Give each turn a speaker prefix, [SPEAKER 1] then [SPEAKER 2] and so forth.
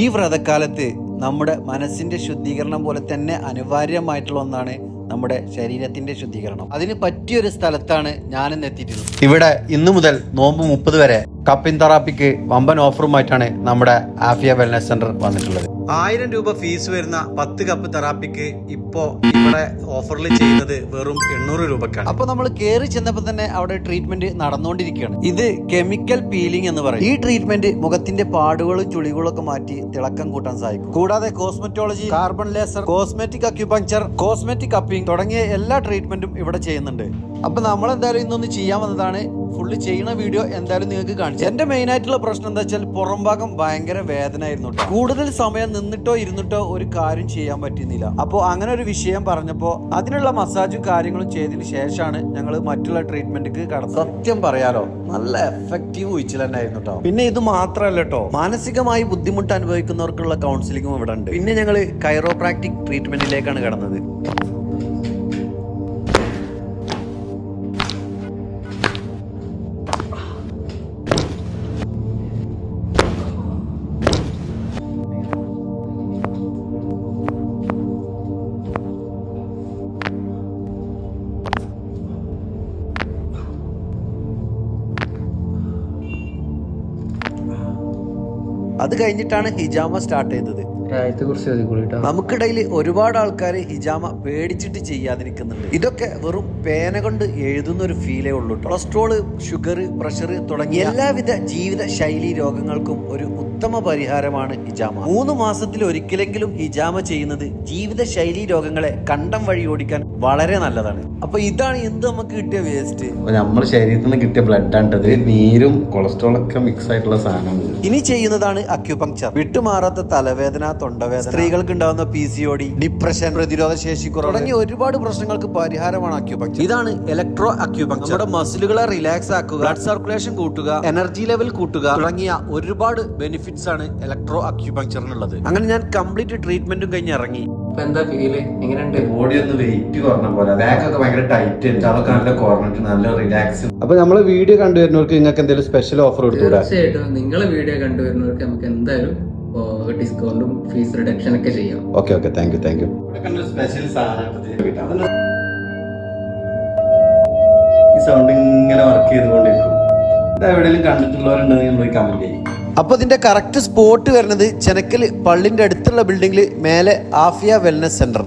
[SPEAKER 1] ഈ വ്രതക്കാലത്ത് നമ്മുടെ മനസ്സിന്റെ ശുദ്ധീകരണം പോലെ തന്നെ അനിവാര്യമായിട്ടുള്ള ഒന്നാണ് നമ്മുടെ ശരീരത്തിന്റെ ശുദ്ധീകരണം. അതിന് പറ്റിയൊരു സ്ഥലത്താണ് ഞാനിന്ന് എത്തിയിട്ടുള്ളത്. ഇവിടെ ഇന്നു മുതൽ നോമ്പ് 30 വരെ കപ്പിംഗ് തെറാപ്പിക്ക് വമ്പൻ ഓഫറുമായിട്ടാണ് നമ്മുടെ ആഫിയ വെൽനസ് സെന്റർ വന്നിട്ടുള്ളത്. 1000 രൂപ ഫീസ് വരുന്ന 10 കപ്പ് തെറാപ്പിക്ക് ഇപ്പോ ഇവിടെ ഓഫറിൽ ചെയ്യുന്നത് വെറും 800 രൂപക്കാണ്. അപ്പൊ നമ്മൾ കയറി ചെന്നപ്പോൾ തന്നെ അവിടെ ട്രീറ്റ്മെന്റ് നടന്നുകൊണ്ടിരിക്കുകയാണ്. ഇത് കെമിക്കൽ പീലിംഗ് എന്ന് പറയും. ഈ ട്രീറ്റ്മെന്റ് മുഖത്തിന്റെ പാടുകളും ചുളികളും ഒക്കെ മാറ്റി തിളക്കം കൂട്ടാൻ സഹായിക്കും. കൂടാതെ cosmetology, carbon laser, cosmetic acupuncture, cosmetic cupping തുടങ്ങിയ എല്ലാ ട്രീറ്റ്മെന്റും ഇവിടെ ചെയ്യുന്നുണ്ട്. അപ്പൊ നമ്മൾ എന്തായാലും ഇന്നൊന്ന് ചെയ്യാൻ വന്നതാണ്. ഫുള്ള് ചെയ്യുന്ന വീഡിയോ എന്തായാലും നിങ്ങൾക്ക് കാണിച്ചു. എന്റെ മെയിൻ ആയിട്ടുള്ള പ്രശ്നം എന്താ വെച്ചാൽ പുറം ഭാഗം ഭയങ്കര വേദന ആയിരുന്നു. കൂടുതൽ സമയം നിന്നിട്ടോ ഇരുന്നിട്ടോ ഒരു കാര്യം ചെയ്യാൻ പറ്റുന്നില്ല. അപ്പോൾ അങ്ങനെ ഒരു വിഷയം പറഞ്ഞപ്പോ അതിനുള്ള മസാജും കാര്യങ്ങളും ചെയ്തതിന് ശേഷമാണ് ഞങ്ങൾ മറ്റുള്ള ട്രീറ്റ്മെന്റിക്ക് കടന്നത്. സത്യം പറയാലോ, നല്ല എഫക്റ്റീവ് ഉയിച്ചിൽ തന്നെ ആയിരുന്നു കേട്ടോ. പിന്നെ ഇത് മാത്രമല്ല കേട്ടോ, മാനസികമായി ബുദ്ധിമുട്ട് അനുഭവിക്കുന്നവർക്കുള്ള കൗൺസിലിംഗും ഇവിടെ ഉണ്ട്. പിന്നെ ഞങ്ങൾ കൈറോപ്രാക്ടിക് ട്രീറ്റ്മെന്റിലേക്കാണ് കടന്നത്. അത് കഴിഞ്ഞിട്ടാണ് ഹിജാമ സ്റ്റാർട്ട് ചെയ്തത്. നമുക്കിടയിൽ ഒരുപാട് ആൾക്കാർ ഹിജാമ പേടിച്ചിട്ട് ചെയ്യാതിരിക്കുന്നുണ്ട്. ഇതൊക്കെ വെറും പേന കൊണ്ട് എഴുതുന്ന ഒരു ഫീലേ ഉള്ളൂ. കൊളസ്ട്രോള്, ഷുഗർ, പ്രഷർ തുടങ്ങിയ എല്ലാവിധ ജീവിത ശൈലി രോഗങ്ങൾക്കും ഒരു ഉത്തമ പരിഹാരമാണ് ഹിജാമ. 3 മാസത്തിൽ ഒരിക്കലെങ്കിലും ഹിജാമ ചെയ്യുന്നത് ജീവിത ശൈലി രോഗങ്ങളെ കണ്ടം വഴി ഓടിക്കാൻ വളരെ നല്ലതാണ്. അപ്പൊ ഇതാണ് എന്ത് നമുക്ക് കിട്ടിയ വേസ്റ്റ്.
[SPEAKER 2] നമ്മുടെ ശരീരത്തിൽ നിന്ന് കിട്ടിയ ബ്ലഡ് ആണ്ടത്, നീരും കൊളസ്ട്രോൾ ഒക്കെ മിക്സ് ആയിട്ടുള്ള സാധനമാണ്.
[SPEAKER 1] ഇനി ചെയ്യുന്നതാണ് അക്യുപങ്ചർ. വിട്ടുമാറാത്ത തലവേദന, തൊണ്ടവേദന, സ്ത്രീകൾക്ക് ഉണ്ടാകുന്ന PCOD, ഡിപ്രഷൻ, പ്രതിരോധ ശേഷി കുറവ് തുടങ്ങിയ ഒരുപാട് പ്രശ്നങ്ങൾക്ക് പരിഹാരമാണ് അക്യുപങ്ചർ. ഇതാണ് ഇലക്ട്രോ അക്യുപങ്ചർ. നമ്മുടെ മസിലുകളെ റിലാക്സ് ആക്കുക, ബ്ലഡ് സർക്കുലേഷൻ കൂട്ടുക, എനർജി ലെവൽ കൂട്ടുക തുടങ്ങിയ ഒരുപാട് ബെനിഫിറ്റ്സ് ആണ് ഇലക്ട്രോ അക്യുപങ്ചറിനുള്ളത്. അങ്ങനെ ഞാൻ കംപ്ലീറ്റ് ട്രീറ്റ്മെന്റും കഴിഞ്ഞ് ഇറങ്ങി.
[SPEAKER 3] എന്താ ഫീല്? എങ്ങനെയുണ്ട്?
[SPEAKER 2] ബോഡി ഒന്ന് വെയിറ്റ് കുറഞ്ഞ പോലെ, ബാക്കൊക്കെ ഭയങ്കര ടൈറ്റ്, അതൊക്കെ നല്ല കുറഞ്ഞിട്ട് നല്ല റിലാക്സ്.
[SPEAKER 1] അപ്പൊ നമ്മള് വീഡിയോ കണ്ടുവരുന്നവർക്ക് നിങ്ങൾക്ക് എന്തെങ്കിലും സ്പെഷ്യൽ ഓഫർ കൊടുത്തൂടെ?
[SPEAKER 3] തീർച്ചയായിട്ടും നിങ്ങളെ വീഡിയോ കണ്ടുവരുന്നവർക്ക് നമുക്ക് എന്തായാലും ഡിസ്കൗണ്ടും ഫീസ് റിഡക്ഷൻ ഒക്കെ ചെയ്യാം.
[SPEAKER 1] Okay, thank you.
[SPEAKER 2] സ്പെഷ്യൽ സാധനം ഈ സൗണ്ട് ഇങ്ങനെ വർക്ക് ചെയ്തുകൊണ്ടിരിക്കും. ഇത് എവിടെയെങ്കിലും കണ്ടിട്ടുള്ളവരുണ്ടെങ്കിൽ നമ്മൾ കമന്റ് ചെയ്യും.
[SPEAKER 1] അപ്പൊ ഇതിന്റെ കറക്റ്റ് സ്പോട്ട് വരുന്നത് ചെനക്കൽ പള്ളിന്റെ അടുത്തുള്ള ബിൽഡിംഗിൽ മേലെ ആഫിയ വെൽനസ് സെന്റർ.